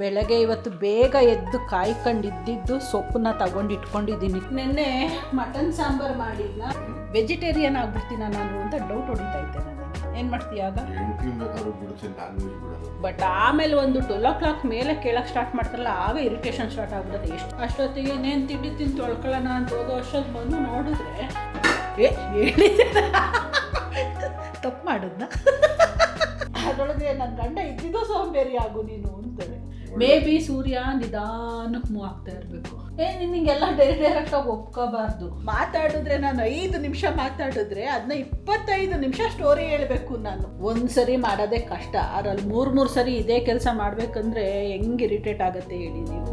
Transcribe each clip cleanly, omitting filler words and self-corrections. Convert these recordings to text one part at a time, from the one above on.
ಬೆಳಗ್ಗೆ ಇವತ್ತು ಬೇಗ ಎದ್ದು ಕಾಯ್ಕೊಂಡಿದ್ದು ಸೊಪ್ಪನ್ನ ತಗೊಂಡು ಇಟ್ಕೊಂಡಿದ್ದೀನಿ. ನಿನ್ನೆ ಮಟನ್ ಸಾಂಬಾರು ಮಾಡಿದ್ನ ವೆಜಿಟೇರಿಯನ್ ಆಗ್ಬಿಡ್ತೀನ ನಾನು ಅಂತ ಡೌಟ್ ಹೊಡಿತಾ ಇದ್ದೆ. ನನಗೆ ಏನು ಮಾಡ್ತೀಯ ಆಗ? ಬಟ್ ಆಮೇಲೆ ಒಂದು 12 o'clock ಮೇಲೆ ಕೇಳಕ್ಕೆ ಸ್ಟಾರ್ಟ್ ಮಾಡ್ತಾರಲ್ಲ, ಆಗ ಇರಿಟೇಷನ್ ಸ್ಟಾರ್ಟ್ ಆಗ್ಬಿಡುತ್ತೆ. ಎಷ್ಟು ಅಷ್ಟೊತ್ತಿಗೆ ಇನ್ನೇನು ತಿಂಡಿ ತೊಳ್ಕೊಳ್ಳೋಣ ಅಂತ ಹೋಗೋ ಅಷ್ಟೊತ್ತು ಬಂದು ನೋಡಿದ್ರೆ ಹೇಳಿದೆ ತಪ್ಪು ಮಾಡಿದ್ನ. ಅದರೊಳಗೆ ನನ್ನ ಗಂಡ ಇದ್ದಿದ್ದು ಸೋಂಬೇರಿ ಆಗು ನೀನು ಅಂತಾರೆ. ಮೇ ಬಿ ಸೂರ್ಯ ನಿಧಾನಕ್ಕೆ ಮೂವ್ ಆಗ್ತಾ ಇರಬೇಕು. ನಿನಗೆಲ್ಲ ಡೈರೆಕ್ಟಾಗಿ ಒಪ್ಕೋಬಾರ್ದು. ಮಾತಾಡಿದ್ರೆ ನಾನು 5 ನಿಮಿಷ ಮಾತಾಡಿದ್ರೆ ಅದನ್ನ 25 ನಿಮಿಷ ಸ್ಟೋರಿ ಹೇಳಬೇಕು. ನಾನು ಒಂದ್ಸರಿ ಮಾಡೋದೇ ಕಷ್ಟ, ಅದ್ರಲ್ಲಿ 3 ಸರಿ ಇದೇ ಕೆಲಸ ಮಾಡ್ಬೇಕಂದ್ರೆ ಹೆಂಗೆ ಇರಿಟೇಟ್ ಆಗುತ್ತೆ ಹೇಳಿ ನೀವು.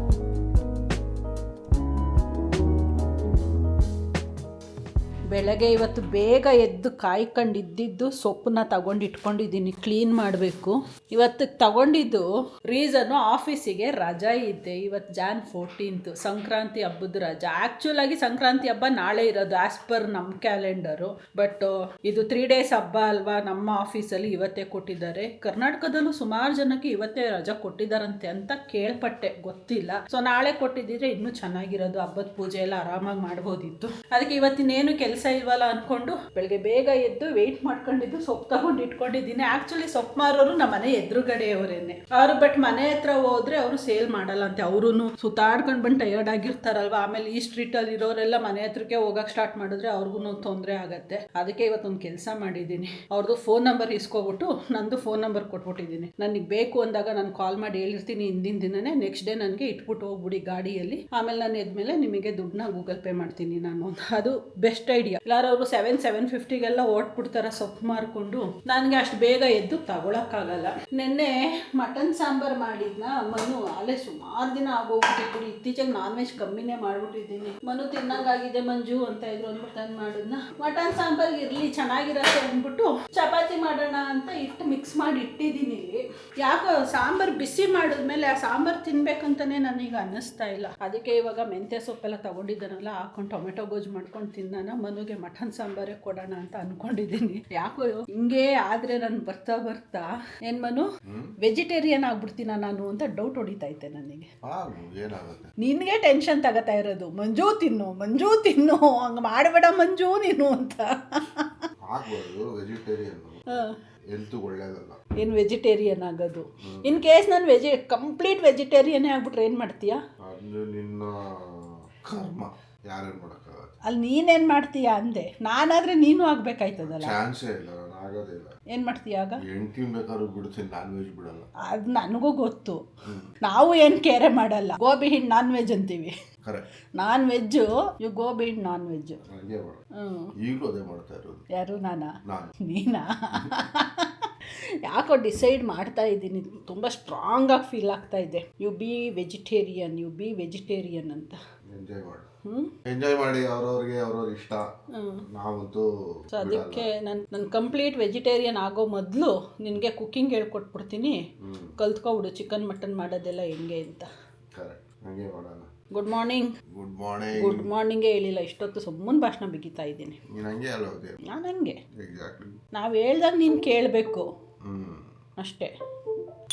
ಬೆಳಗ್ಗೆ ಇವತ್ತು ಬೇಗ ಎದ್ದು ಕಾಯ್ಕೊಂಡಿದ್ದು ಸೊಪ್ಪನ್ನ ತಗೊಂಡು ಇಟ್ಕೊಂಡಿದ್ದೀನಿ, ಕ್ಲೀನ್ ಮಾಡಬೇಕು. ಇವತ್ತು ತಗೊಂಡಿದ್ದು ರೀಸನ್ನು ಆಫೀಸಿಗೆ ರಜಾ ಇದ್ದೆ. ಇವತ್ತು Jan 14th ಸಂಕ್ರಾಂತಿ ಹಬ್ಬದ ರಜಾ. ಆ್ಯಕ್ಚುಲ್ ಆಗಿ ಸಂಕ್ರಾಂತಿ ಹಬ್ಬ ನಾಳೆ ಇರೋದು ಆ್ಯಸ್ ಪರ್ ನಮ್ಮ ಕ್ಯಾಲೆಂಡರು. ಬಟ್ ಇದು 3 days ಹಬ್ಬ ಅಲ್ವಾ, ನಮ್ಮ ಆಫೀಸಲ್ಲಿ ಇವತ್ತೇ ಕೊಟ್ಟಿದ್ದಾರೆ. ಕರ್ನಾಟಕದಲ್ಲೂ ಸುಮಾರು ಜನಕ್ಕೆ ಇವತ್ತೇ ರಜಾ ಕೊಟ್ಟಿದ್ದಾರಂತೆ ಅಂತ ಕೇಳ್ಪಟ್ಟೆ, ಗೊತ್ತಿಲ್ಲ. ಸೊ ನಾಳೆ ಕೊಟ್ಟಿದ್ದಿದ್ರೆ ಇನ್ನೂ ಚೆನ್ನಾಗಿರೋದು, ಹಬ್ಬದ ಪೂಜೆ ಎಲ್ಲ ಆರಾಮಾಗಿ ಮಾಡ್ಬೋದಿತ್ತು. ಅದಕ್ಕೆ ಇವತ್ತಿನೇನು ಕೆಲಸ ಇಲ್ವಲ್ಲ ಅನ್ಕೊಂಡು ಬೆಳಗ್ಗೆ ಬೇಗ ಎದ್ದು ವೆಯ್ಟ್ ಮಾಡ್ಕೊಂಡಿದ್ದು ಸೊಪ್ಪು ತಗೊಂಡು ಇಟ್ಕೊಂಡಿದ್ದೀನಿ. ಆಕ್ಚುಲಿ ಸೊಪ್ಪು ಮಾರೋರು ನಮ್ಮ ಮನೆ ಎದುರುಗಡೆಯವರೇನೆ ಅವರು. ಬಟ್ ಮನೆ ಹತ್ರ ಹೋದ್ರೆ ಅವರು ಸೇಲ್ ಮಾಡಲ್ಲ ಅಂತೆ. ಅವರು ಸುತ್ತಾಡ್ಕೊಂಡು ಬಂದು ಟಯರ್ಡ್ ಆಗಿರ್ತಾರಲ್ವ. ಆಮೇಲೆ ಈ ಸ್ಟ್ರೀಟಲ್ಲಿ ಇರೋರೆಲ್ಲ ಮನೆ ಹತ್ರಕ್ಕೆ ಹೋಗಕ್ಕೆ ಸ್ಟಾರ್ಟ್ ಮಾಡಿದ್ರೆ ಅವ್ರಿಗೂ ತೊಂದರೆ ಆಗತ್ತೆ. ಅದಕ್ಕೆ ಇವತ್ತೊಂದು ಕೆಲಸ ಮಾಡಿದ್ದೀನಿ, ಅವ್ರದ್ದು ಫೋನ್ ನಂಬರ್ ಇಸ್ಕೊಬಿಟ್ಟು ನಂದು ಫೋನ್ ನಂಬರ್ ಕೊಟ್ಬಿಟ್ಟಿದ್ದೀನಿ. ನನಗೆ ಬೇಕು ಅಂದಾಗ ನಾನು ಕಾಲ್ ಮಾಡಿ ಹೇಳಿರ್ತೀನಿ ಹಿಂದಿನ ದಿನನೇ. ನೆಕ್ಸ್ಟ್ ಡೇ ನನಗೆ ಇಟ್ಬಿಟ್ಟು ಹೋಗ್ಬಿಡಿ ಗಾಡಿಯಲ್ಲಿ. ಆಮೇಲೆ ನಾನು ಎದ್ಮೇಲೆ ನಿಮಗೆ ದುಡ್ಡನ್ನ ಗೂಗಲ್ ಪೇ ಮಾಡ್ತೀನಿ ನಾನು. ಅದು ಬೆಸ್ಟ್ ಐಡಿಯಾ. ಎಲ್ಲಾರು ಅವರು 750 ಓಟ್ಬಿಡ್ತಾರ ಸೊಪ್ಪು ಮಾರ್ಕೊಂಡು. ನನಗೆ ಅಷ್ಟು ಬೇಗ ಎದ್ದು ತಗೊಳಕ್ಕಾಗಲ್ಲ. ನಿನ್ನೆ ಮಟನ್ ಸಾಂಬಾರು ಮಾಡಿದ್ನ ಮನು ಅಲ್ಲೇ ಸುಮಾರು ದಿನ ಆಗೋಗ್ಬಿಟ್ಟಿತ್ತು. ಇತ್ತೀಚೆಗೆ ನಾನ್ ವೆಜ್ ಕಮ್ಮಿನೇ ಮಾಡ್ಬಿಟ್ಟಿದ್ದೀನಿ. ಮನು ತಿನ್ನಂಗಾಗಿದೆ ಮಂಜು ಅಂತ ಇದ್ರು ಅಂದ್ಬಿಟ್ಟು ನಾನು ಮಾಡಿದ್ನ. ಮಟನ್ ಸಾಂಬಾರು ಇರ್ಲಿ ಚೆನ್ನಾಗಿರತ್ತೆ ಅಂದ್ಬಿಟ್ಟು ಚಪಾತಿ ಮಾಡೋಣ ಅಂತ ಇಟ್ಟು ಮಿಕ್ಸ್ ಮಾಡಿ ಇಟ್ಟಿದ್ದೀನಿ. ಯಾಕೋ ಸಾಂಬಾರು ಬಿಸಿ ಮಾಡಿದ್ಮೇಲೆ ಆ ಸಾಂಬಾರು ತಿನ್ಬೇಕಂತಾನೆ ನನಗೆ ಅನ್ನಿಸ್ತಾ ಇಲ್ಲ. ಅದಕ್ಕೆ ಇವಾಗ ಮೆಂತ್ಯ ಸೊಪ್ಪೆಲ್ಲ ತಗೊಂಡಿದ್ದಾನಲ್ಲ, ಹಾಕೊಂಡು ಟೊಮೆಟೊ ಗೊಜ್ಜು ಮಾಡ್ಕೊಂಡು ತಿನ್ನಾನ. ಮನುಗೆ ಮಟನ್ ಸಾಂಬಾರೇ ಕೊಡೋಣ ಅಂತ ಅನ್ಕೊಂಡಿದ್ದೀನಿ. ಯಾಕೋ ಹಿಂಗೆ ಆದ್ರೆ ನಾನು ಬರ್ತಾ ಏನ್ ಮನು ವೆಜಿಟೇರಿಯನ್ ಆಗ್ಬಿಡ್ತೀನ ನಾನು ಅಂತ ಡೌಟ್ ಹೊಡಿತಾ ಇದ್ದೆ ನನಗೆ. ನಿನ್ಗೆ ಟೆನ್ಷನ್ ತಗೋತಾ ಇರೋದು, ಮಂಜು ತಿನ್ನು ಹಂಗ ಮಾಡಬೇಡ ಮಂಜು ನೀನು ಅಂತ. ಏನು ವೆಜಿಟೇರಿಯನ್ ಆಗೋದು? ಇನ್ ಕೇಸ್ ನಾನು ಕಂಪ್ಲೀಟ್ ವೆಜಿಟೇರಿಯನ್ನೇ ಆಗ್ಬಿಟ್ರೆ ಏನು ಮಾಡ್ತೀಯಾ? ಅಲ್ಲಿ ನೀನೇನ್ ಮಾಡ್ತೀಯಾ ಅಂದೆ. ನಾನಾದ್ರೆ ನೀನು ಆಗ್ಬೇಕಾಯ್ತದಲ್ಲ. ಏನ್ ಮಾಡ್ತೀಯ ಆಗ? ಅದು ನನಗೂ ಗೊತ್ತು. ನಾವು ಏನ್ ಕೇರೆ ಮಾಡಲ್ಲ. ಗೋ ಬಿಹೈಂಡ್ ನಾನ್ ವೆಜ್ ಅಂತೀವಿ. Non veg you go behind non veg. ಯಾರು? ನಾನಾ? ನೀನಾ? ಯಾಕೋ ಡಿಸೈಡ್ ಮಾಡ್ತಾ ಇದ್ದೀನಿ, ತುಂಬ ಸ್ಟ್ರಾಂಗ್ ಆಗಿ ಫೀಲ್ ಆಗ್ತಾ ಇದೆ. ಯು ಬಿ ವೆಜಿಟೇರಿಯನ್ ಅಂತ. ಎಂಜಾಯ್ ಮಾಡಿ, ಅವ್ರವ್ರಿಗೆ ಅವ್ರವ್ರ ಇಷ್ಟ. ನಾವಂತೂ ಅದಕ್ಕೆ ನಾನು ಕಂಪ್ಲೀಟ್ ವೆಜಿಟೇರಿಯನ್ ಆಗೋ ಮೊದಲು ನಿನಗೆ ಕುಕ್ಕಿಂಗ್ ಹೇಳ್ಕೊಟ್ಬಿಡ್ತೀನಿ, ಕಲ್ತ್ಕೊಬಿಡು ಚಿಕನ್ ಮಟನ್ ಮಾಡೋದೆಲ್ಲ ಹೆಂಗೆ ಅಂತ. ಗುಡ್ ಮಾರ್ನಿಂಗೇ ಹೇಳಿಲ್ಲ ಇಷ್ಟೊತ್ತು, ಸುಮ್ಮನೆ ಭಾಷಣ ಬಿಗಿತಾ ಇದ್ದೀನಿ. ನಾನು ಹಂಗೆ ನಾವು ಹೇಳ್ದಾಗ ನೀನು ಕೇಳಬೇಕು ಅಷ್ಟೇ.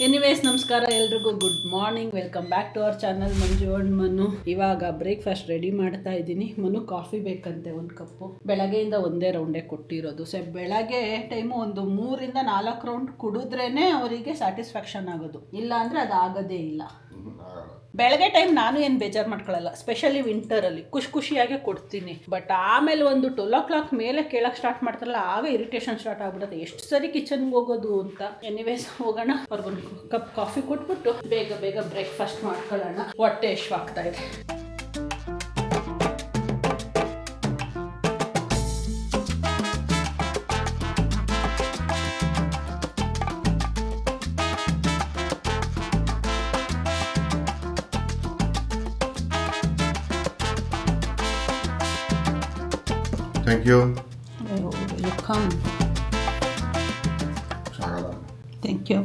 ಎನಿವೇಸ್ ನಮಸ್ಕಾರ ಎಲ್ರಿಗೂ, good morning, welcome back to our channel Manju and Manu. ಇವಾಗ ಬ್ರೇಕ್ಫಾಸ್ಟ್ ರೆಡಿ ಮಾಡ್ತಾ ಇದ್ದೀನಿ. ಮನು ಕಾಫಿ ಬೇಕಂತೆ 1 ಕಪ್ಪು. ಬೆಳಗ್ಗೆಯಿಂದ ಒಂದೇ ರೌಂಡೇ ಕೊಟ್ಟಿರೋದು. ಸೊ ಬೆಳಗ್ಗೆ ಟೈಮು ಒಂದು 3 ಇಂದ 4 ರೌಂಡ್ ಕುಡಿದ್ರೇ ಅವರಿಗೆ ಸ್ಯಾಟಿಸ್ಫ್ಯಾಕ್ಷನ್ ಆಗೋದು, ಇಲ್ಲ ಅಂದರೆ ಅದು ಆಗೋದೇ ಇಲ್ಲ. ಬೆಳಗ್ಗೆ ಟೈಮ್ ನಾನು ಏನು ಬೇಜಾರು ಮಾಡ್ಕೊಳ್ಳಲ್ಲ, ಸ್ಪೆಷಲಿ ವಿಂಟರಲ್ಲಿ ಖುಷಿಯಾಗೆ ಕೊಡ್ತೀನಿ. ಬಟ್ ಆಮೇಲೆ ಒಂದು 12 o'clock ಮೇಲೆ ಕೇಳಕ್ಕೆ ಸ್ಟಾರ್ಟ್ ಮಾಡ್ತಾರಲ್ಲ, ಆಗ ಇರಿಟೇಷನ್ ಸ್ಟಾರ್ಟ್ ಆಗ್ಬಿಡುತ್ತೆ. ಎಷ್ಟು ಸರಿ ಕಿಚನ್ಗೆ ಹೋಗೋದು ಅಂತ. ಎನಿವೇಸ್ ಹೋಗೋಣ, ಅವ್ರಿಗೊಂದು ಕಪ್ ಕಾಫಿ ಕೊಟ್ಬಿಟ್ಟು ಬೇಗ ಬ್ರೇಕ್ಫಾಸ್ಟ್ ಮಾಡ್ಕೊಳ್ಳೋಣ. ಹೊಟ್ಟೆ ಎಷ್ಟಾಗ್ತಾ ಇದೆ. Thank you. You come. Thank you.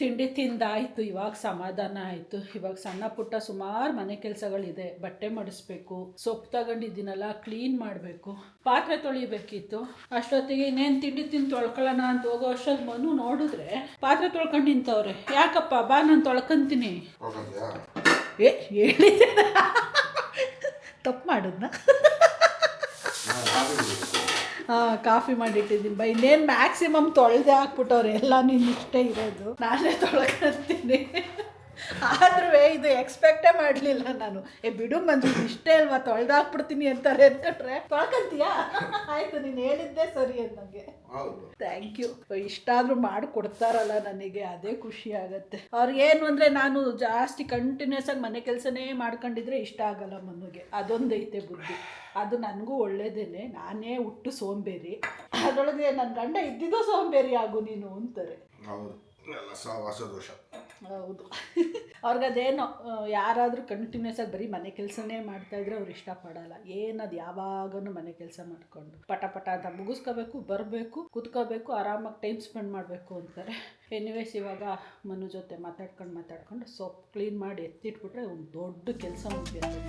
ತಿಂಡಿ ತಿಂದಾಯಿತು, ಇವಾಗ ಸಮಾಧಾನ ಆಯಿತು. ಇವಾಗ ಸಣ್ಣ ಪುಟ್ಟ ಸುಮಾರು ಮನೆ ಕೆಲಸಗಳಿದೆ. ಬಟ್ಟೆ ಮಡಿಸ್ಬೇಕು, ಸೊಪ್ಪು ತಗೊಂಡಿದ್ದೀನಲ್ಲ ಕ್ಲೀನ್ ಮಾಡಬೇಕು, ಪಾತ್ರೆ ತೊಳಿಬೇಕಿತ್ತು. ಅಷ್ಟೊತ್ತಿಗೆ ಇನ್ನೇನು ತಿಂಡಿ ತಿಂದು ತೊಳ್ಕೊಳ್ಳೋಣ ಅಂತ ಹೋಗೋ ಅಷ್ಟೊಂದು ಮನು ನೋಡಿದ್ರೆ ಪಾತ್ರೆ ತೊಳ್ಕೊಂಡು ನಿಂತವ್ರೆ. ಯಾಕಪ್ಪ ಬಾ ನಾನು ತೊಳ್ಕೊಂತೀನಿ. ಏ ಹೇಳಿದೆ ತಪ್ಪು ಮಾಡಿದ್ನ. ಹಾಂ, ಕಾಫಿ ಮಾಡಿಟ್ಟಿದ್ದೀನಿ ಬೈ. ಇನ್ನೇನು ಮ್ಯಾಕ್ಸಿಮಮ್ ತೊಳೆದೇ ಹಾಕ್ಬಿಟ್ಟವ್ರೆ ಎಲ್ಲ. ನೀನು ಇಷ್ಟೇ ಇರೋದು, ನಾನೇ ತೊಳ್ಕೊಂತೀನಿ. ಆದ್ರೂ ಇದು ಎಕ್ಸ್ಪೆಕ್ಟೇ ಮಾಡಲಿಲ್ಲ ನಾನು. ಬಿಡು ಮಂಜು, ಇಷ್ಟೇ ಅಲ್ವಾ ತೊಳೆದು ಹಾಕ್ಬಿಡ್ತೀನಿ ಅಂತಾರೆ ಅಂದ್ಕೊಂಡ್ರೆ ತೊಳ್ಕೊಂತೀಯಾ? ಆಯಿತು, ನೀನು ಹೇಳಿದ್ದೆ ಸರಿ ಅಂತ ನನಗೆ. Thank you. ಇಷ್ಟಾದರೂ ಮಾಡಿ ಕೊಡ್ತಾರಲ್ಲ ನನಗೆ, ಅದೇ ಖುಷಿ ಆಗುತ್ತೆ. ಅವ್ರಿಗೇನು ಅಂದರೆ ನಾನು ಜಾಸ್ತಿ ಕಂಟಿನ್ಯೂಸ್ ಆಗಿ ಮನೆ ಕೆಲಸನೇ ಮಾಡ್ಕೊಂಡಿದ್ರೆ ಇಷ್ಟ ಆಗಲ್ಲ ಮನುಗೆ. ಅದೊಂದೈತೆ ಬುದ್ಧಿ. ಅದು ನನಗೂ ಒಳ್ಳೇದೇನೆ. ನಾನೇ ಹುಟ್ಟು ಸೋಂಬೇರಿ, ಅದರೊಳಗೆ ನನ್ನ ಗಂಡ ಇದ್ದಿದ್ದು ಸೋಂಬೇರಿ ಆಗು ನೀನು ಅಂತಾರೆ. ಹೌದು. ಅವ್ರಿಗದೇನೋ ಯಾರಾದರೂ ಕಂಟಿನ್ಯೂಸ್ ಆಗಿ ಬರೀ ಮನೆ ಕೆಲಸನೇ ಮಾಡ್ತಾಯಿದ್ರೆ ಅವ್ರು ಇಷ್ಟಪಡಲ್ಲ. ಏನದು ಯಾವಾಗಲೂ ಮನೆ ಕೆಲಸ ಮಾಡಿಕೊಂಡು ಪಟ ಪಟ ಅಂತ ಮುಗಿಸ್ಕೋಬೇಕು, ಬರಬೇಕು, ಕೂತ್ಕೋಬೇಕು, ಆರಾಮಾಗಿ ಟೈಮ್ ಸ್ಪೆಂಡ್ ಮಾಡಬೇಕು ಅಂತಾರೆ. ಎನಿವೇಸ್, ಇವಾಗ ಮನು ಜೊತೆ ಮಾತಾಡ್ಕೊಂಡು ಸೊಪ್ಪು ಕ್ಲೀನ್ ಮಾಡಿ ಎತ್ತಿಟ್ಬಿಟ್ರೆ ಒಂದು ದೊಡ್ಡ ಕೆಲಸ ಮುಗಿಯುತ್ತೆ.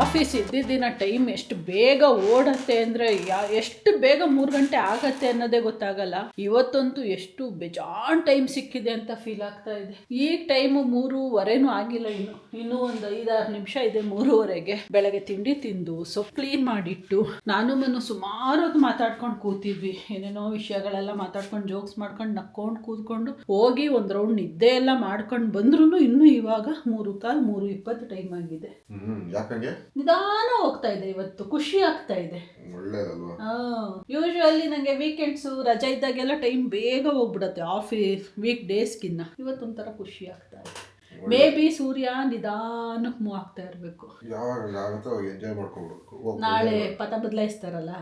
ಆಫೀಸ್ ಇದ್ದಿದ್ದಿನ ಟೈಮ್ ಎಷ್ಟು ಬೇಗ ಓಡತ್ತೆ ಅಂದರೆ ಎಷ್ಟು ಬೇಗ 3 ಗಂಟೆ ಆಗತ್ತೆ ಅನ್ನೋದೇ ಗೊತ್ತಾಗಲ್ಲ. ಇವತ್ತಂತೂ ಎಷ್ಟು ಬೇಜಾನ್ ಟೈಮ್ ಸಿಕ್ಕಿದೆ ಅಂತ ಫೀಲ್ ಆಗ್ತಾ ಇದೆ. ಈಗ ಟೈಮು 3:15 ಆಗಿಲ್ಲ, ಇನ್ನೂ ಒಂದು 5-6 ನಿಮಿಷ ಇದೆ 3:15ಗೆ. ಬೆಳಗ್ಗೆ ತಿಂಡಿ ತಿಂದು ಸೊಪ್ಪು ಕ್ಲೀನ್ ಮಾಡಿಟ್ಟು ನಾನು ಮನು ಸುಮಾರು ಹೊತ್ತು ಮಾತಾಡ್ಕೊಂಡು ಕೂತಿದ್ವಿ. ಏನೇನೋ ವಿಷಯಗಳೆಲ್ಲ ಮಾತಾಡ್ಕೊಂಡು ಜೋಕ್ಸ್ ಮಾಡ್ಕೊಂಡು ನಕ್ಕೊಂಡು ಕೂತ್ಕೊಂಡು ಹೋಗಿ ಒಂದು ರೌಂಡ್ ನಿದ್ದೆ ಎಲ್ಲ ಮಾಡ್ಕೊಂಡು ಬಂದ್ರೂ ಇನ್ನೂ ಇವಾಗ 3:15 3:20 ಟೈಮ್ ಆಗಿದೆ. ನಿಧಾನ ಹೋಗ್ತಾ ಇದೆ. ಇವತ್ತು ಖುಷಿ ಆಗ್ತಾ ಇದೆ. ಯೂಶುವಲಿ ನಂಗೆ ವೀಕೆಂಡ್ಸು ರಜೆ ಇದ್ದಾಗೆಲ್ಲ ಟೈಮ್ ಬೇಗ ಹೋಗ್ಬಿಡತ್ತೆ ಆಫೀಸ್ ವೀಕ್ ಡೇಸ್ಗಿನ್ನ. ಇವತ್ತೊಂಥರ ಖುಷಿ ಆಗ್ತಾ ಇದೆ. ಮೇ ಬಿ ಸೂರ್ಯ ನಿಧಾನಕ್ಕೆ ಮೂವ್ ಆಗ್ತಾ ಇರಬೇಕು. ನಾಳೆ ಪಥ ಬದಲಾಯಿಸ್ತಾರಲ್ಲ,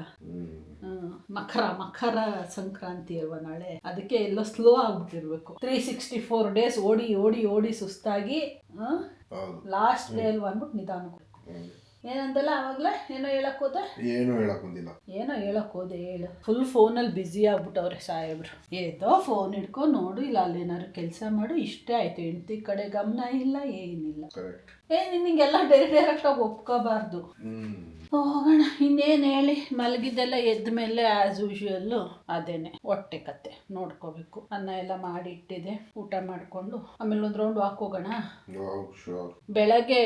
ಮಕರ ಸಂಕ್ರಾಂತಿ ಅಲ್ವಾ ನಾಳೆ, ಅದಕ್ಕೆ ಎಲ್ಲ ಸ್ಲೋ ಆಗ್ಬಿಟ್ಟಿರ್ಬೇಕು. 364 ಡೇಸ್ ಓಡಿ ಓಡಿ ಓಡಿ ಸುಸ್ತಾಗಿ ಲಾಸ್ಟ್ ಡೇ ಅಲ್ವಾ ಅಂದ್ಬಿಟ್ಟು ನಿಧಾನಕ್ಕೆ. ಏನಂತಲ್ಲ ಆವಾಗಲೇ ಏನೋ ಹೇಳಕ್ ಹೋದೆ? ಏನೋ ಹೇಳಕ್ ಹೋದೆ, ಹೇಳು. ಫುಲ್ ಫೋನಲ್ಲಿ ಬ್ಯುಸಿ ಆಗ್ಬಿಟ್ಟವ್ರೆ ಸಾಹೇಬ್ರು. ಏತೋ ಫೋನ್ ಹಿಡ್ಕೊಂಡು ನೋಡು, ಇಲ್ಲ ಅಲ್ಲೇನಾದ್ರು ಕೆಲಸ ಮಾಡು, ಇಷ್ಟೇ ಆಯ್ತು. ಹೆಂಡತಿ ಕಡೆ ಗಮನ ಇಲ್ಲ, ಏನಿಲ್ಲ. ನಿನಗೆಲ್ಲ ಡೈರೆಕ್ಟಾಗಿ ಒಪ್ಕೋಬಾರ್ದು. ಹೋಗೋಣ, ಇನ್ನೇನು ಹೇಳಿ. ಮಲಗಿದ್ದೆಲ್ಲ ಎದ್ದ ಮೇಲೆ ಆ್ಯಸ್ ಯೂಶುವಲ್ಲು ಅದೇನೆ ಹೊಟ್ಟೆ ಕತೆ ನೋಡ್ಕೋಬೇಕು. ಅನ್ನ ಎಲ್ಲ ಮಾಡಿ ಇಟ್ಟಿದೆ, ಊಟ ಮಾಡಿಕೊಂಡು ಆಮೇಲೆ ಒಂದು ರೌಂಡ್ ವಾಕ್ ಹೋಗೋಣ. ಬೆಳಗ್ಗೆ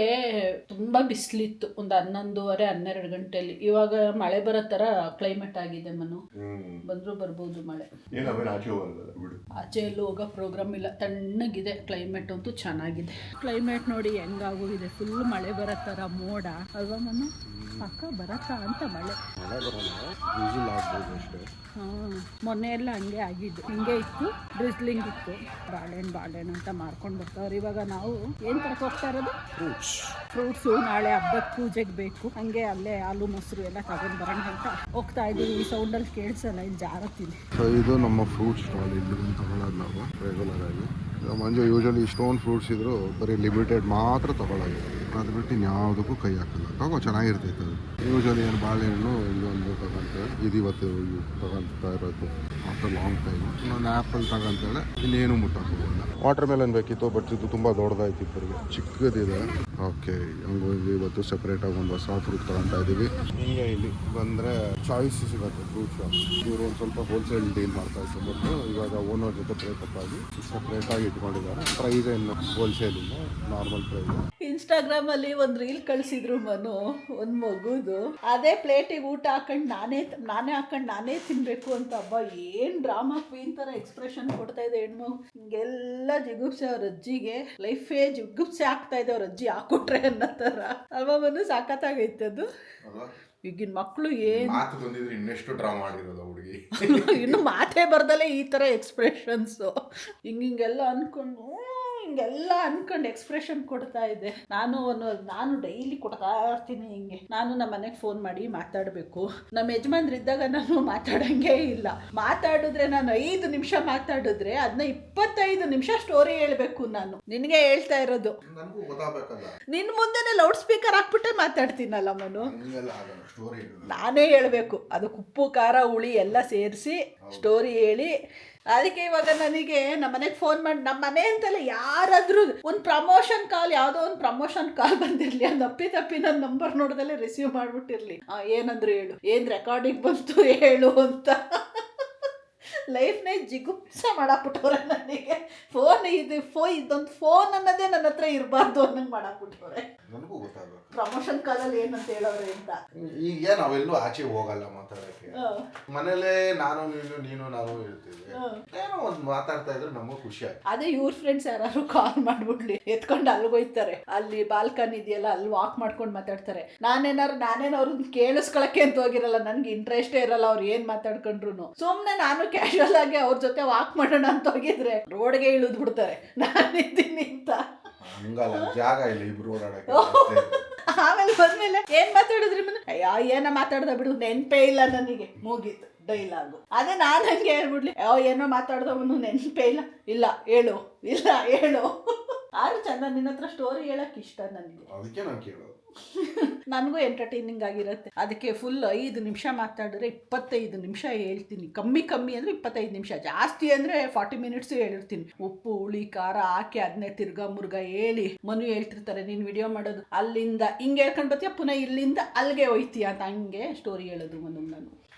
ತುಂಬ ಬಿಸಿಲಿತ್ತು, ಒಂದು 11:30-12 ಗಂಟೆಯಲ್ಲಿ. ಇವಾಗ ಮಳೆ ಬರೋ ಥರ ಕ್ಲೈಮೇಟ್ ಆಗಿದೆ ಮನು. ಬಂದರೂ ಬರ್ಬೋದು ಮಳೆ. ಆಚೆ ಎಲ್ಲೂ ಹೋಗೋ ಪ್ರೋಗ್ರಾಮ್ ಇಲ್ಲ, ತಣ್ಣಗಿದೆ. ಕ್ಲೈಮೇಟ್ ಅಂತೂ ಚೆನ್ನಾಗಿದೆ. ಕ್ಲೈಮೇಟ್ ನೋಡಿ ಹೆಂಗಾಗೋಗಿದೆ, ಫುಲ್ ಮಳೆ ಬರೋ ಥರ ಮೋಡ ಅಲ್ವಾ ಮನು? ಪಕ್ಕ ಬರತ್ತಾ ಅಂತ ಮಳೆ. ಮೊನ್ನೆ ಎಲ್ಲ ಹಂಗೆ ಆಗಿದ್ದು, ಹಿಂಗೆ ಇತ್ತು, ಡ್ರಿಸ್ಲಿಂಗ್ ಇತ್ತು. ಬಾಳೆಹಣ್ಣು ಅಂತ ಮಾರ್ಕೊಂಡು ಬರ್ತಾವ್ರು. ಇವಾಗ ನಾವು ಏನು ತರಕ್ಕೆ ಹೋಗ್ತಾ ಇರೋದು? ಫ್ರೂಟ್ಸು. ನಾಳೆ ಹಬ್ಬದ ಪೂಜೆಗೆ ಬೇಕು, ಹಂಗೆ ಅಲ್ಲೇ ಹಾಲು ಮೊಸರು ಎಲ್ಲ ತಗೊಂಡು ಬರೋಣ ಅಂತ ಹೋಗ್ತಾ ಇದ್ದೀವಿ. ಈ ಸೌಂಡಲ್ಲಿ ಕೇಳಿಸಲ್ಲ, ಇಲ್ಲಿ ಜಾರತ್ತೀನಿ. ಇದು ನಮ್ಮ ಫ್ರೂಟ್ ಸ್ಟಾಲ್. ಇಲ್ಲಿ ತಗೊಳ್ಳೋದು ನಾವು ರೆಗ್ಯುಲರ್ ಆಗಿ. ಮಂಜು ಯೂಶಲಿ ಇಷ್ಟೊಂದು ಫ್ರೂಟ್ಸ್ ಇದ್ರು ಬರೀ ಲಿಮಿಟೆಡ್ ಮಾತ್ರ ತಗೊಳ್ಳೋದು, ಅದು ಬಿಟ್ಟು ಇನ್ಯಾವುದಕ್ಕೂ ಕೈ ಹಾಕಲ್ಲ. ತಗೋ, ಚೆನ್ನಾಗಿರ್ತೈತೆ ಅದು. ಯೂಶಲಿ ಏನು ಬಾಳೆಹಣ್ಣು ಇಲ್ಲೊಂದು ತಗೊಂತೇವೆ, ಇದು ಇವತ್ತು ತಗೊತಾ ಇರೋದು ಆಫ್ಟರ್ ಲಾಂಗ್ ಟೈಮ್. ನಾನು ಆ್ಯಪಲ್ ತಗೊಂತೇಳೆ, ಇನ್ನೇನು ಮುಟ್ಟಾಕೋಲ್ಲ. ವಾಟರ್ ಮೆಲನ್ ಬೇಕಿತ್ತು, ಬಟ್ ಇದು ತುಂಬ ದೊಡ್ಡದಾಯ್ತು, ಇಬ್ಬರಿಗೆ ಚಿಕ್ಕದಿದೆ. ಓಕೆ, ಹಂಗಾಗಿ ಇವತ್ತು ಸೆಪ್ರೇಟಾಗಿ ಒಂದು ಹೊಸ ಫ್ರೂಟ್ ತಗೊತಾ ಇದ್ದೀವಿ. ಹಿಂಗೆ ಇಲ್ಲಿ ಬಂದರೆ ಚಾಯ್ಸ್ ಸಿಗುತ್ತೆ ಫ್ರೂಟ್ ಶಾಪ್. ಇವರು ಒಂದು ಸ್ವಲ್ಪ ಹೋಲ್ಸೇಲ್ ಡೀಲ್ ಮಾಡ್ತಾ ಇತ್ತು, ಮತ್ತು ಇವಾಗ ಓನರ್ ಜೊತೆ ಬ್ರೇಕಪ್ ಆಗಿ ಸೆಪ್ರೇಟಾಗಿ ಇಟ್ಕೊಂಡಿದ್ದಾರೆ. ಪ್ರೈಸ್ ಏನು ಹೋಲ್ಸೇಲ್ ಇಲ್ಲ, ನಾರ್ಮಲ್ ಪ್ರೈಸ್. ಇನ್ಸ್ಟಾಗ್ರಾಮಲ್ಲಿ ಒಂದು ರೀಲ್ ಕಳಿಸಿದ್ರು ಮನು, ಒಂದು ಮಗುದು. ಅದೇ ಪ್ಲೇಟಿಗೆ ಊಟ ಹಾಕೊಂಡು ನಾನೇ ತಿನ್ನಬೇಕು ಅಂತ. ಹಬ್ಬ ಏನು ಡ್ರಾಮಾ ಕ್ವೀನ್ ಥರ ಎಕ್ಸ್ಪ್ರೆಷನ್ ಕೊಡ್ತಾ ಇದೆ ಹೆಣ್ಮಗು. ಹಿಂಗೆಲ್ಲ ಜಿಗುಪ್ಸೆ ಅವ್ರ ಅಜ್ಜಿಗೆ, ಲೈಫೇ ಜಿಗುಪ್ಸೆ ಆಗ್ತಾ ಇದೆ ಅವ್ರ ಅಜ್ಜಿ ಹಾಕೊಟ್ರೆ ಅನ್ನೋ ಥರ ಅಲ್ವಾ ಮನು? ಸಾಕತ್ತಾಗೈತದು. ಈಗಿನ ಮಕ್ಕಳು ಇನ್ನೆಷ್ಟು ಡ್ರಾಮಾ ಮಾಡಿರೋದು ಹುಡುಗಿ. ಇನ್ನು ಮಾತೇ ಬರ್ದಲ್ಲೇ ಈ ಥರ ಎಕ್ಸ್ಪ್ರೆಷನ್ಸು. ಹಿಂಗೆಲ್ಲ ಅಂದ್ಕೊಂಡು ಹಿಂಗೆಲ್ಲ ಅನ್ಕೊಂಡು ಎಕ್ಸ್ಪ್ರೆಷನ್ ಕೊಡ್ತಾ ಇದೆ. ನಾನು ಡೈಲಿ ಕೊಡ್ತಾ ಇರ್ತೀನಿ ಹಿಂಗೆ. ನಾನು ನಮ್ಮ ಮನೆಗೆ ಫೋನ್ ಮಾಡಿ ಮಾತಾಡಬೇಕು. ನಮ್ಮ ಯಜಮಾನ್ರಿದ್ದಾಗ ನಾನು ಮಾತಾಡಂಗೇ ಇಲ್ಲ. ಮಾತಾಡಿದ್ರೆ ನಾನು 5 ನಿಮಿಷ ಮಾತಾಡಿದ್ರೆ ಅದನ್ನ 25 ನಿಮಿಷ ಸ್ಟೋರಿ ಹೇಳ್ಬೇಕು. ನಾನು ನಿನಗೆ ಹೇಳ್ತಾ ಇರೋದು, ನನಗೂ ಗೊತ್ತಾಗಬೇಕಲ್ಲ. ನಿನ್ನ ಮುಂದೆನೆ ಲೌಡ್ ಸ್ಪೀಕರ್ ಹಾಕ್ಬಿಟ್ಟೆ ಮಾತಾಡ್ತೀನಲ್ಲ ಮನು. ನಾನೇ ಹೇಳ್ಬೇಕು, ಅದಕ್ಕೆ ಉಪ್ಪು ಖಾರ ಹುಳಿ ಎಲ್ಲ ಸೇರಿಸಿ ಸ್ಟೋರಿ ಹೇಳಿ. ಅದಕ್ಕೆ ಇವಾಗ ನನಗೆ ನಮ್ಮ ಮನೆಗೆ ಫೋನ್ ಮಾಡಿ, ನಮ್ಮ ಮನೆ ಅಂತಲ್ಲ ಯಾರಾದರೂ ಒಂದು ಪ್ರಮೋಷನ್ ಕಾಲ್, ಯಾವುದೋ ಒಂದು ಪ್ರಮೋಷನ್ ಕಾಲ್ ಬಂದಿರಲಿ, ಅದು ತಪ್ಪಿ ನನ್ನ ನಂಬರ್ ನೋಡ್ದಲ್ಲೇ ರಿಸೀವ್ ಮಾಡಿಬಿಟ್ಟಿರಲಿ. ಏನಂದ್ರು ಹೇಳು, ಏನು ರೆಕಾರ್ಡಿಂಗ್ ಬಂತು ಹೇಳು ಅಂತ ಲೈಫ್ನೇ ಜಿಗುಪ್ಸ ಮಾಡಾಕ್ಬಿಟ್ಟವ್ರೆ ನನಗೆ. ಇದೊಂದು ಫೋನ್ ಅನ್ನೋದೇ ನನ್ನ ಹತ್ರ ಇರಬಾರ್ದು ಅನ್ನಂಗೆ ಮಾಡಾಕ್ಬಿಟ್ಟವ್ರೆ. ನನಗೂ ಗೊತ್ತಾಗಬೇಕು ಪ್ರಮೋಷನ್ ಕಾಲಲ್ಲಿ ಏನಂತ ಹೇಳೋರೆ ಅಂತ. ಈಗ ನಾವೆಲ್ಲೂ ಆಚೆ ಹೋಗಲ್ಲ ಮಾತಾಡೋಕ್ಕೆ. ಮನೇಲೇ ನೀನು ನಾನು ಇರ್ತೀವಿ. ಏನೋ ಒಂದು ಮಾತಾಡ್ತಾ ಇದ್ರೆ ನಮಗೂ ಖುಷಿ ಆಯ್ತು. ಅದೇ ಇವ್ರ ಫ್ರೆಂಡ್ಸ್ ಯಾರು ಕಾಲ್ ಮಾಡ್ಬಿಡ್ಲಿ, ಎತ್ಕೊಂಡು ಅಲ್ಗೋಯ್ತಾರೆ. ಅಲ್ಲಿ ಬಾಲ್ಕನಿ ಇದೆಯಲ್ಲ, ಅಲ್ಲಿ ವಾಕ್ ಮಾಡ್ಕೊಂಡು ಮಾತಾಡ್ತಾರೆ. ನಾನೇನಾರು ಅವ್ರನ್ನ ಕೇಳಿಸ್ಕೊಳಕ್ಕೆ ಅಂತ ಹೋಗಿರಲ್ಲ, ನನ್ಗೆ ಇಂಟ್ರೆಸ್ಟೇ ಇರಲ್ಲ ಅವ್ರು ಏನ್ ಮಾತಾಡ್ಕೊಂಡ್ರು. ಸುಮ್ನೆ ನಾನು ಕ್ಯಾಶುವಲ್ ಆಗಿ ಅವ್ರ ಜೊತೆ ವಾಕ್ ಮಾಡೋಣ ಅಂತ ಹೋಗಿದ್ರೆ ರೋಡ್ಗೆ ಇಳಿದ್ ಬಿಡ್ತಾರೆ ನಾನಿದ್ದೀನಿ ಅಂತ. ಹಂಗಲ್ಲ, ಜಾಗ ಇಲ್ಲ ಇಬ್ರು ಓಡಾಡಕ್ಕೆ. ಆಮೇಲೆ ಬಂದ್ಮೇಲೆ ಏನ್ ಮಾತಾಡಿದ್ರಿ ಅಯ್ಯೋ ಏನೋ ಮಾತಾಡ್ದ ಬಿಡು, ನೆನ್ಪೇ ಇಲ್ಲ ನನಗೆ, ಮುಗೀತು ಡೈಲಾಗು. ಅದೇ ನಾನು ಹಂಗೆ ಹೇಳ್ಬಿಡ್ಲಿ, ಏನೋ ಮಾತಾಡ್ದವನು ನೆನ್ಪೇ ಇಲ್ಲ ಹೇಳು ಆರು ಚಂದ. ನಿನ್ನ ಹತ್ರ ಸ್ಟೋರಿ ಹೇಳಕ್ ಇಷ್ಟ ನನಗೆ, ಅದಕ್ಕೆ ನಾನು ಕೇಳೋದು. ನನಗೂ ಎಂಟರ್ಟೈನಿಂಗ್ ಆಗಿರುತ್ತೆ. ಅದಕ್ಕೆ ಫುಲ್ 5 ನಿಮಿಷ ಮಾತಾಡಿದ್ರೆ 25 ನಿಮಿಷ ಹೇಳ್ತೀನಿ. ಕಮ್ಮಿ ಅಂದರೆ 25 ನಿಮಿಷ, ಜಾಸ್ತಿ ಅಂದರೆ 40 ಮಿನಿಟ್ಸು ಹೇಳಿರ್ತೀನಿ. ಉಪ್ಪು ಹುಳಿ ಖಾರ ಹಾಕಿ ಅದನ್ನೇ ತಿರ್ಗಾ ಮುರ್ಗಾ ಹೇಳಿ. ಮನು ಹೇಳ್ತಿರ್ತಾರೆ, ನೀನು ವಿಡಿಯೋ ಮಾಡೋದು ಅಲ್ಲಿಂದ ಹಿಂಗೆ ಹೇಳ್ಕೊಂಡು ಬರ್ತೀಯ, ಪುನಃ ಇಲ್ಲಿಂದ ಅಲ್ಲಿಗೆ ಹೋಯ್ತೀಯ ಅಂತ ಹಂಗೆ ಸ್ಟೋರಿ ಹೇಳೋದು ಮನು. ನಾನು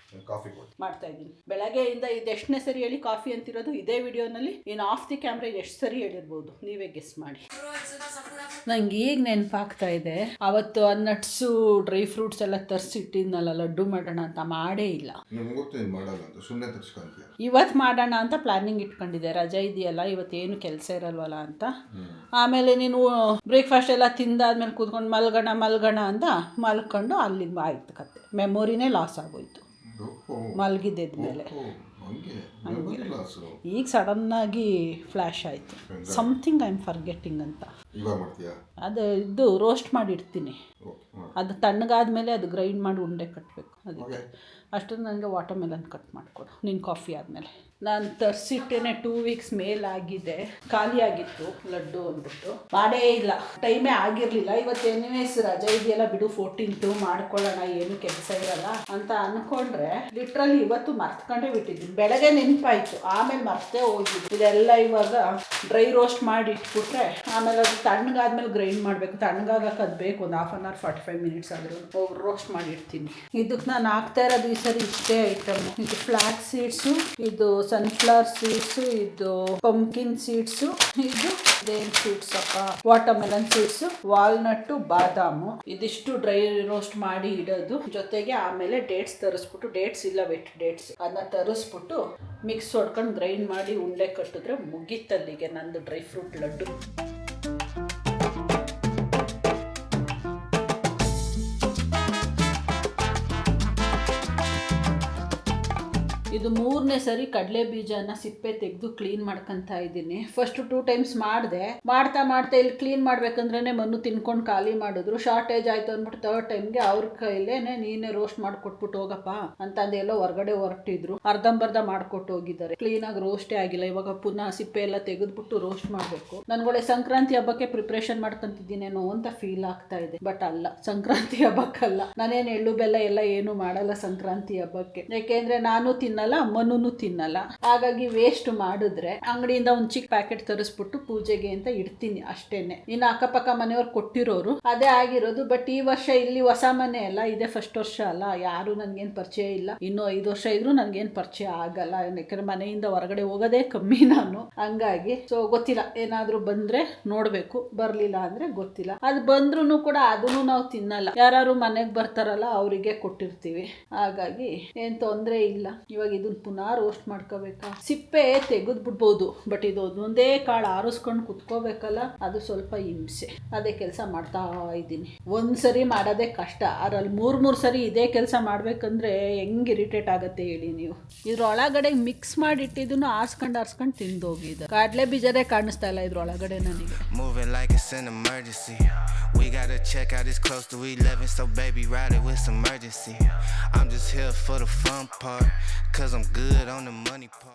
ಕಾಫಿ ಮಾಡ್ತಾ ಇದ್ದೀನಿ ಬೆಳಗ್ಗೆಯಿಂದ. ಇದು ಎಷ್ಟನೇ ಸರಿ ಹೇಳಿ ಕಾಫಿ ಅಂತಿರೋದು ಇದೇ ವಿಡಿಯೋನಲ್ಲಿ. ಇನ್ನು ಆಫ್ ದಿ ಕ್ಯಾಮ್ರಾ ಎಷ್ಟು ಸರಿ ಹೇಳಿರ್ಬೋದು ನೀವೇ ಗೆಸ್ ಮಾಡಿ. ನಂಗೆ ಈಗ ನೆನಪಾಗ್ತಾ ಇದೆ, ಅವತ್ತು ಆ ನಟ್ಸು ಡ್ರೈ ಫ್ರೂಟ್ಸ್ ಎಲ್ಲ ತರಿಸಿಟ್ಟಿದ್ನಲ್ಲ ಲಡ್ಡು ಮಾಡೋಣ ಅಂತ, ಮಾಡೇ ಇಲ್ಲ. ಇವತ್ತು ಮಾಡೋಣ ಅಂತ ಪ್ಲಾನಿಂಗ್ ಇಟ್ಕೊಂಡಿದ್ದೆ, ರಜೆ ಇದೆಯಲ್ಲ ಇವತ್ತೇನು ಕೆಲಸ ಇರಲ್ವಲ್ಲ ಅಂತ. ಆಮೇಲೆ ನೀನು ಬ್ರೇಕ್ಫಾಸ್ಟ್ ಎಲ್ಲ ತಿಂದಾದ್ಮೇಲೆ ಕೂತ್ಕೊಂಡು ಮಲ್ಗೋಣ ಅಂತ ಮಲ್ಕೊಂಡು ಅಲ್ಲಿಂದ ಆಯ್ತು ಕತೆ. ಮೆಮೊರಿನೇ ಲಾಸ್ ಆಗೋಯ್ತು ಮಲಗಿದ್ಮೇಲೆ. ಈಗ ಸಡನ್ನಾಗಿ ಫ್ಲ್ಯಾಶ್ ಆಯಿತು, ಸಮಥಿಂಗ್ ಐ ಆಮ್ ಫರ್ಗೆಟಿಂಗ್ ಅಂತ. ಇದು ರೋಸ್ಟ್ ಮಾಡಿಡ್ತೀನಿ, ಅದು ತಣ್ಣಗಾದ್ಮೇಲೆ ಅದು ಗ್ರೈಂಡ್ ಮಾಡಿ ಉಂಡೆ ಕಟ್ಟಬೇಕು. ಅದಕ್ಕೆ ಅಷ್ಟೊಂದು ನನಗೆ ವಾಟರ್ ಮೆಲನ್ ಕಟ್ ಮಾಡಿಕೊಡು ನೀನು ಕಾಫಿ ಆದಮೇಲೆ. ನಾನು ತರಿಸಿಟ್ಟೇನೆ 2 ವೀಕ್ಸ್ ಮೇಲಾಗಿದೆ. ಖಾಲಿ ಆಗಿತ್ತು ಲಡ್ಡು ಅಂದ್ಬಿಟ್ಟು ಮಾಡೇ ಇಲ್ಲ, ಟೈಮೇ ಆಗಿರಲಿಲ್ಲ. ಇವತ್ತು ಎನಿವೇಸ್ ರಜೆ ಇದೆಯಲ್ಲ ಬಿಡು, 14th ಮಾಡ್ಕೊಳ್ಳೋಣ, ಏನು ಕೆಲಸ ಇರಲ್ಲ ಅಂತ ಅಂದ್ಕೊಂಡ್ರೆ ಲಿಟ್ರಲಿ ಇವತ್ತು ಮರ್ತ್ಕೊಂಡೇ ಬಿಟ್ಟಿದ್ದೀನಿ. ಬೆಳಗ್ಗೆ ನೆನಪಾಯಿತು, ಆಮೇಲೆ ಮರ್ತೇ ಹೋಗಿದ್ದು. ಇದೆಲ್ಲ ಇವಾಗ ಡ್ರೈ ರೋಸ್ಟ್ ಮಾಡಿ ಇಟ್ಬಿಟ್ರೆ ಆಮೇಲೆ ಅದು ತಣ್ಣಗಾದ್ಮೇಲೆ ಗ್ರೈಂಡ್ ಮಾಡಬೇಕು. ತಣ್ಣಗಾಗಕ್ಕೆ ಅದು ಬೇಕು ಒಂದು 1/2 hour 45 minutes ಆದರೂ. ಹೋಗಿ ರೋಸ್ಟ್ ಮಾಡಿರ್ತೀನಿ. ಇದಕ್ಕೆ ನಾನು ಹಾಕ್ತಾ ಇರೋದು ಈ ಸರಿ ಇಷ್ಟೇ ಐಟಮ್. ಇದು ಫ್ಲಾಕ್ಸ್ ಸೀಡ್ಸು, ಇದು ಸನ್ಫ್ಲವರ್ ಸೀಡ್ಸು, ಇದು ಪಂಪ್ಕಿನ್ ಸೀಡ್ಸು, ಇದು ಇದೇನು ಸೀಡ್ಸ್ ಅಪ್ಪ, ವಾಟರ್ ಮೆಲನ್ ಸೀಡ್ಸು, ವಾಲ್ನಟ್ಟು, ಬಾದಾಮು. ಇದಿಷ್ಟು ಡ್ರೈ ರೋಸ್ಟ್ ಮಾಡಿ ಇಡೋದು. ಜೊತೆಗೆ ಆಮೇಲೆ ಡೇಟ್ಸ್ ತರಿಸ್ಬಿಟ್ಟು, ಡೇಟ್ಸ್ ಇಲ್ಲ ವೆಟ್ ಡೇಟ್ಸ್, ಅದನ್ನ ತರಿಸ್ಬಿಟ್ಟು ಮಿಕ್ಸ್ ಹೊಡ್ಕೊಂಡು ಗ್ರೈಂಡ್ ಮಾಡಿ ಉಂಡೆ ಕಟ್ಟಿದ್ರೆ ಮುಗೀತಲ್ಲಿಗೆ ನಂದು ಡ್ರೈ ಫ್ರೂಟ್ ಲಡ್ಡು. ಇದು 3ನೇ ಸರಿ ಕಡಲೆ ಬೀಜನ ಸಿಪ್ಪೆ ತೆಗೆದು ಕ್ಲೀನ್ ಮಾಡ್ಕೊತಾ ಇದ್ದೀನಿ. ಫಸ್ಟ್ 2 times ಮಾಡಿದೆ. ಮಾಡ್ತಾ ಇಲ್ಲಿ ಕ್ಲೀನ್ ಮಾಡ್ಬೇಕಂದ್ರೆ ಮನು ತಿನ್ಕೊಂಡು ಖಾಲಿ ಮಾಡಿದ್ರು. ಶಾರ್ಟೇಜ್ ಆಯ್ತು ಅಂದ್ಬಿಟ್ಟು 3rd ಟೈಮ್ಗೆ ಅವ್ರ ಕೈಲೇನೆ ನೀನೇ ರೋಸ್ಟ್ ಮಾಡ್ಕೊಟ್ಬಿಟ್ಟು ಹೋಗಪ್ಪ ಅಂತಂದು ಎಲ್ಲ ಹೊರಗಡೆ ಹೊರಟಿದ್ರು. ಅರ್ಧಂಬರ್ಧ ಮಾಡ್ಕೊಟ್ಟು ಹೋಗಿದ್ದಾರೆ. ಕ್ಲೀನಾಗಿ ರೋಸ್ಟೇ ಆಗಿಲ್ಲ. ಇವಾಗ ಪುನಃ ಸಿಪ್ಪೆ ಎಲ್ಲ ತೆಗೆದ್ಬಿಟ್ಟು ರೋಸ್ಟ್ ಮಾಡಬೇಕು. ನನ್ಗೊಳ್ಳೆ ಸಂಕ್ರಾಂತಿ ಹಬ್ಬಕ್ಕೆ ಪ್ರಿಪ್ರೇಷನ್ ಮಾಡ್ಕೊಂತಿದ್ದೀನೇನೋ ಅಂತ ಫೀಲ್ ಆಗ್ತಾ ಇದೆ. ಬಟ್ ಅಲ್ಲ, ಸಂಕ್ರಾಂತಿ ಹಬ್ಬಕ್ಕಲ್ಲ. ನಾನೇನು ಎಳ್ಳು ಬೆಲ್ಲ ಎಲ್ಲ ಏನು ಮಾಡಲ್ಲ ಸಂಕ್ರಾಂತಿ ಹಬ್ಬಕ್ಕೆ. ಯಾಕೆಂದ್ರೆ ನಾನು ತಿನ್ನಲ್ಲ, ಮನುನು ತಿನ್ನಲ್ಲ. ಹಾಗಾಗಿ ವೇಸ್ಟ್ ಮಾಡಿದ್ರೆ ಅಂಗಡಿಯಿಂದ ಒಂದು ಚಿಕ್ಕ ಪ್ಯಾಕೆಟ್ ತರಿಸ್ಬಿಟ್ಟು ಪೂಜೆಗೆ ಅಂತ ಇಡ್ತೀನಿ ಅಷ್ಟೇನೆ. ಇನ್ನು ಅಕ್ಕಪಕ್ಕ ಮನೆಯವ್ರು ಕೊಟ್ಟಿರೋರು ಅದೇ ಆಗಿರೋದು. ಬಟ್ ಈ ವರ್ಷ ಇಲ್ಲಿ ಹೊಸ ಮನೆ ಅಲ್ಲ, ಇದೇ ಫಸ್ಟ್ ವರ್ಷ ಅಲ್ಲ, ಯಾರು ನನ್ಗೇನು ಪರಿಚಯ ಇಲ್ಲ. ಇನ್ನು 5 ವರ್ಷ ಇದ್ರು ನನ್ಗೇನು ಪರಿಚಯ ಆಗಲ್ಲ. ಯಾಕಂದ್ರೆ ಮನೆಯಿಂದ ಹೊರಗಡೆ ಹೋಗೋದೇ ಕಮ್ಮಿ ನಾನು. ಹಂಗಾಗಿ ಸೊ ಗೊತ್ತಿಲ್ಲ, ಏನಾದ್ರೂ ಬಂದ್ರೆ ನೋಡ್ಬೇಕು, ಬರ್ಲಿಲ್ಲ ಅಂದ್ರೆ ಗೊತ್ತಿಲ್ಲ. ಅದು ಬಂದ್ರು ಕೂಡ ಅದನ್ನು ನಾವು ತಿನ್ನಲ್ಲ. ಯಾರು ಮನೆಗೆ ಬರ್ತಾರಲ್ಲ ಅವರಿಗೆ ಕೊಟ್ಟಿರ್ತೀವಿ. ಹಾಗಾಗಿ ಏನ್ ತೊಂದರೆ ಇಲ್ಲ. ಇವಾಗ ಇದನ್ನ ಪುನಃ ರೋಸ್ಟ್ ಮಾಡ್ಕೋಬೇಕಾ, ಸಿಪ್ಪೆ ತೆಗೆದು ಬಿಡ್ಬೋದು, ಬಟ್ ಇದು ಒಂದೊಂದೇ ಕಾಳು ಆರಿಸ್ಕೊಂಡು ಕುತ್ಕೋಬೇಕಲ್ಲ, ಅದು ಸ್ವಲ್ಪ ಹಿಂಸೆ. ಅದೇ ಕೆಲಸ ಮಾಡ್ತಾ ಇದ್ದೀನಿ. ಒಂದ್ಸರಿ ಮಾಡೋದೇ ಕಷ್ಟ, ಅದ್ರಲ್ಲಿ ಮೂರು ಸರಿ ಇದೇ ಕೆಲಸ ಮಾಡ್ಬೇಕಂದ್ರೆ ಹೆಂಗ್ ಇರಿಟೇಟ್ ಆಗತ್ತೆ ಹೇಳಿ ನೀವು. ಇದ್ರೊಳಗಡೆ ಮಿಕ್ಸ್ ಮಾಡಿಟ್ಟಿದ್ದನ್ನು ಆರ್ಸ್ಕೊಂಡು ತಿಂದೋಗಿದೆ. ಕಡಲೆ ಬೀಜದೇ ಕಾಣಿಸ್ತಾ ಇಲ್ಲ ಇದ್ರೊಳಗಡೆ ನನಗೆ. Moving like it's an emergency. We gotta check out, it's close to 11, so baby ride it with some urgency. I'm just here for the fun part, cause I'm good on the money part.